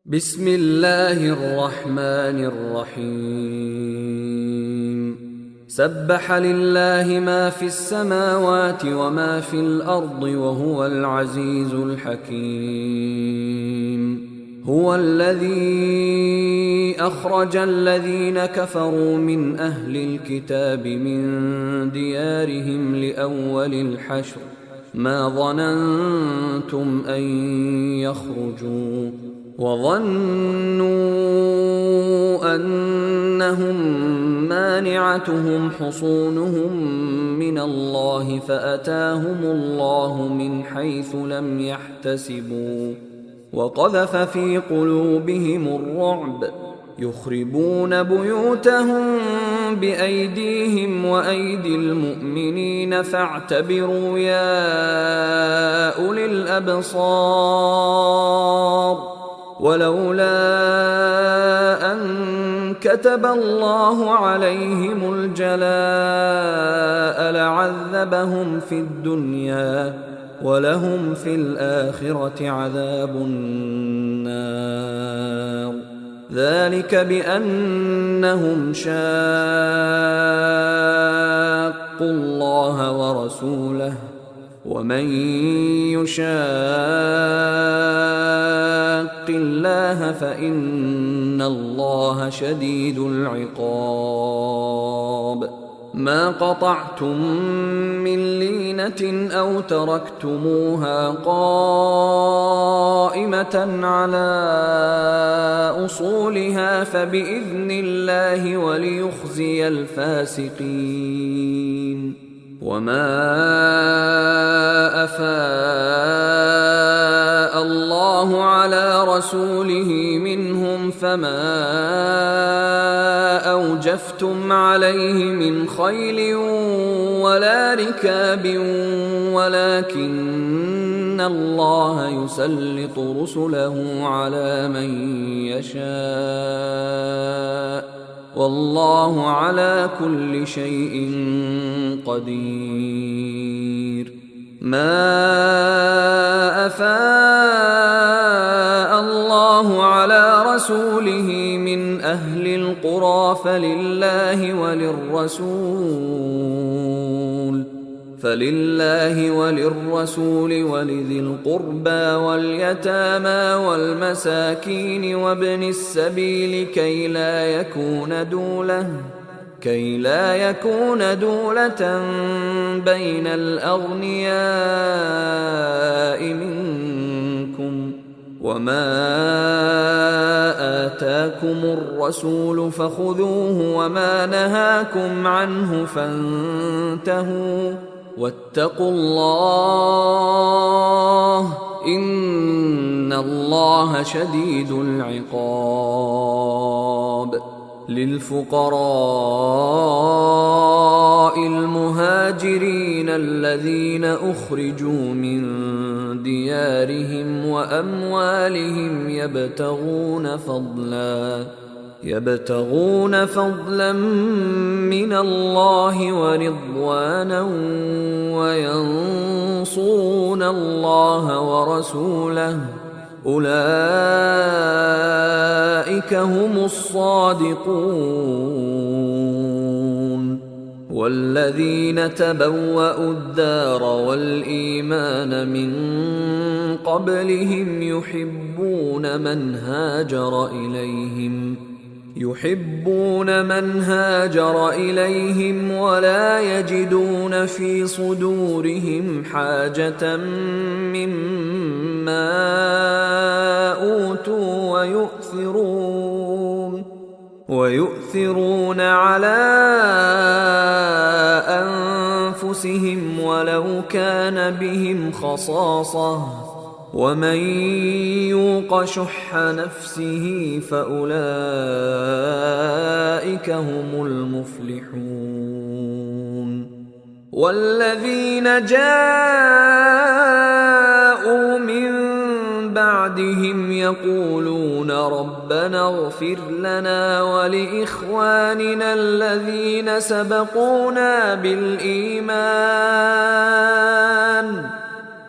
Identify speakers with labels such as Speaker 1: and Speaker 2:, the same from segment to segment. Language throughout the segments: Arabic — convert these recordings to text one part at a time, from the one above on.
Speaker 1: بسم الله الرحمن الرحيم سبح لله ما في السماوات وما في الأرض وهو العزيز الحكيم هو الذي أخرج الذين كفروا من أهل الكتاب من ديارهم لأول الحشر ما ظننتم أن يخرجوا وظنوا أنهم مانعتهم حصونهم من الله فأتاهم الله من حيث لم يحتسبوا وقذف في قلوبهم الرعب يخربون بيوتهم بأيديهم وأيدي المؤمنين فاعتبروا يا أولي الأبصار ولولا أن كتب الله عليهم الجلاء لعذبهم في الدنيا ولهم في الآخرة عذاب النار ذلك بأنهم شاقوا الله ورسوله ومن يشاق الله فإن الله شديد العقاب ما قطعتم من لينة أو تركتموها قائمة على أصولها فبإذن الله وليخزي الفاسقين وما أفاء الله على رسوله منهم فما أوجفتم عليه من خيل ولا ركاب ولكن الله يسلط رسله على من يشاء والله على كل شيء قدير ما أفاء الله على رسوله من أهل القرى فلله وللرسول ولذي القربى واليتامى والمساكين وابن السبيل كي لا يكون دولة بين الأغنياء منكم وما آتاكم الرسول فخذوه وما نهاكم عنه فانتهوا واتقوا الله إن الله شديد العقاب للفقراء المهاجرين الذين أخرجوا من ديارهم وأموالهم يبتغون فضلا من الله ورضوانا وينصرون الله ورسوله أولئك هم الصادقون والذين تبوأوا الدار والإيمان من قبلهم يحبون من هاجر إليهم ولا يجدون في صدورهم حاجة مما أوتوا ويؤثرون على أنفسهم ولو كان بهم خصاصة ومن يوق شح نفسه فأولئك هم المفلحون والذين جاءوا من بعدهم يقولون ربنا اغفر لنا ولإخواننا الذين سبقونا بالإيمان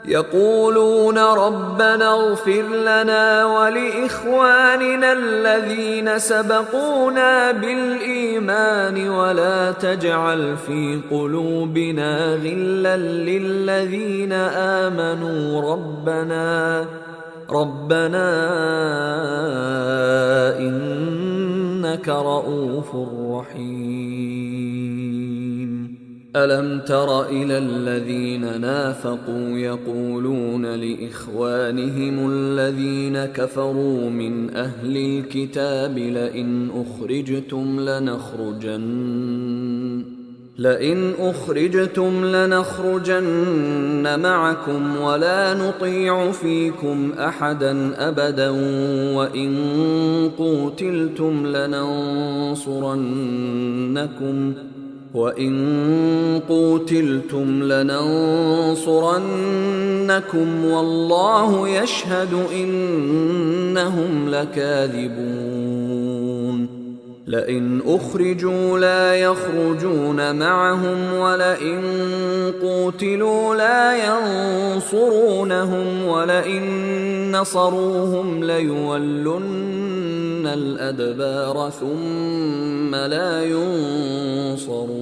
Speaker 1: يقولون ربنا اغفر لنا ولإخواننا الذين سبقونا بالإيمان ولا تجعل في قلوبنا غلا للذين آمنوا ربنا إنك رؤوف رحيم. ألم تر إلى الذين نافقوا يقولون لإخوانهم الذين كفروا من أهل الكتاب لئن أخرجتم لنخرجن معكم ولا نطيع فيكم أحدا أبدا وإن قوتلتم لننصرنكم والله يشهد إنهم لكاذبون. لئن أخرجوا لا يخرجون معهم ولئن قوتلوا لا ينصرونهم ولئن نصروهم ليولن الأدبار ثم لا ينصرون.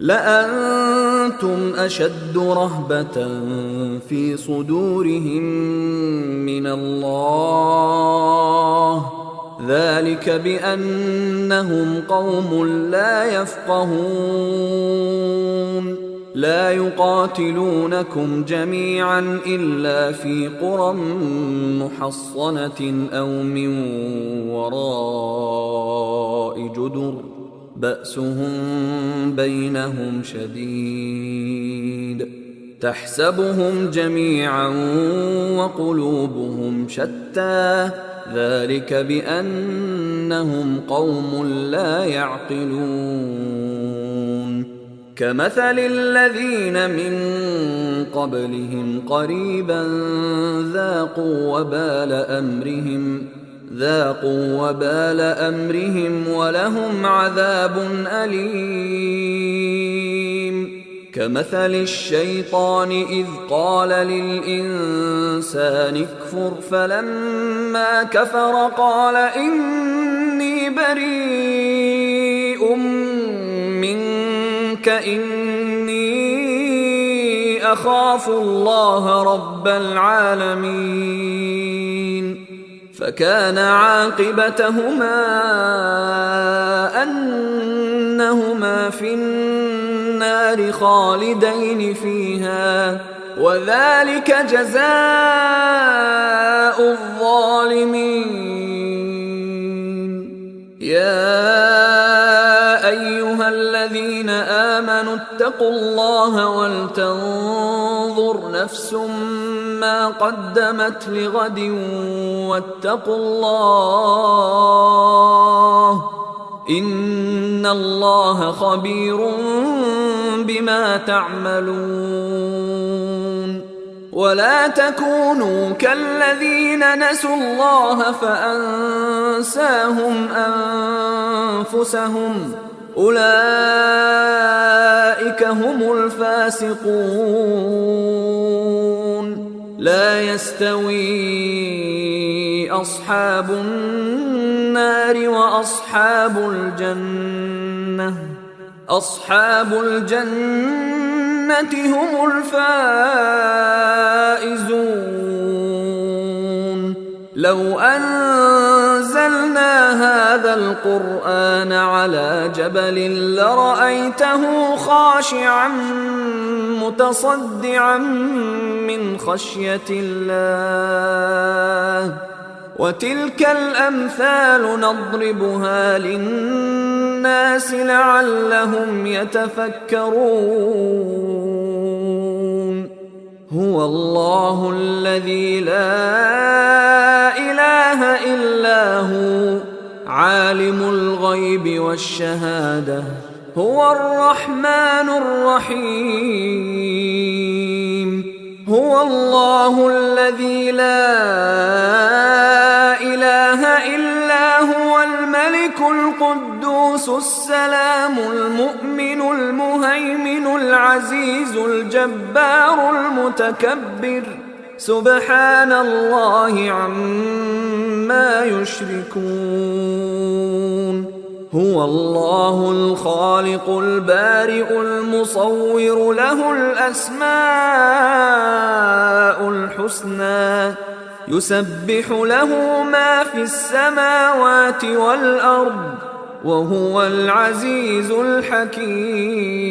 Speaker 1: لأنتم أشد رهبة في صدورهم من الله ذلك بأنهم قوم لا يفقهون. لا يقاتلونكم جميعا إلا في قرى محصنة أو من وراء جدر بأسهم بينهم شديد تحسبهم جميعا وقلوبهم شتى ذلك بأنهم قوم لا يعقلون. كمثل الذين من قبلهم قريبا ذاقوا وبال أمرهم ولهم عذاب أليم. كمثل الشيطان إذ قال للإنسان اكفر فلما كفر قال إني بريء منك إني أخاف الله رب العالمين. فكان عاقبتهما أنهما في النار خالدين فيها وذلك جزاء الظالمين. يا أيها الذين آمنوا اتقوا الله ولتنظر نفس ما قدمت لغد واتقوا الله إن الله خبير بما تعملون. ولا تكونوا كالذين نسوا الله فأنساهم أنفسهم أولئك هم الفاسقون. لا يستوي أصحاب النار وأصحاب الجنة هم الفائزون. لو أنزلنا هذا القرآن على جبل لرأيته خاشعا متصدعا من خشية الله. وتلك الأمثال نضربها للناس لعلهم يتفكرون. هو الله الذي لا إله إلا هو عالم الغيب والشهادة هو الرحمن الرحيم. هو الله الذي لا إله إلا هو الملك القدوس السلام المؤمن المهيمن العزيز العزيز الجبار المتكبر سبحان الله عما يشركون هو الله الخالق البارئ المصور له الأسماء الحسنى يسبح له ما في السماوات والأرض وهو العزيز الحكيم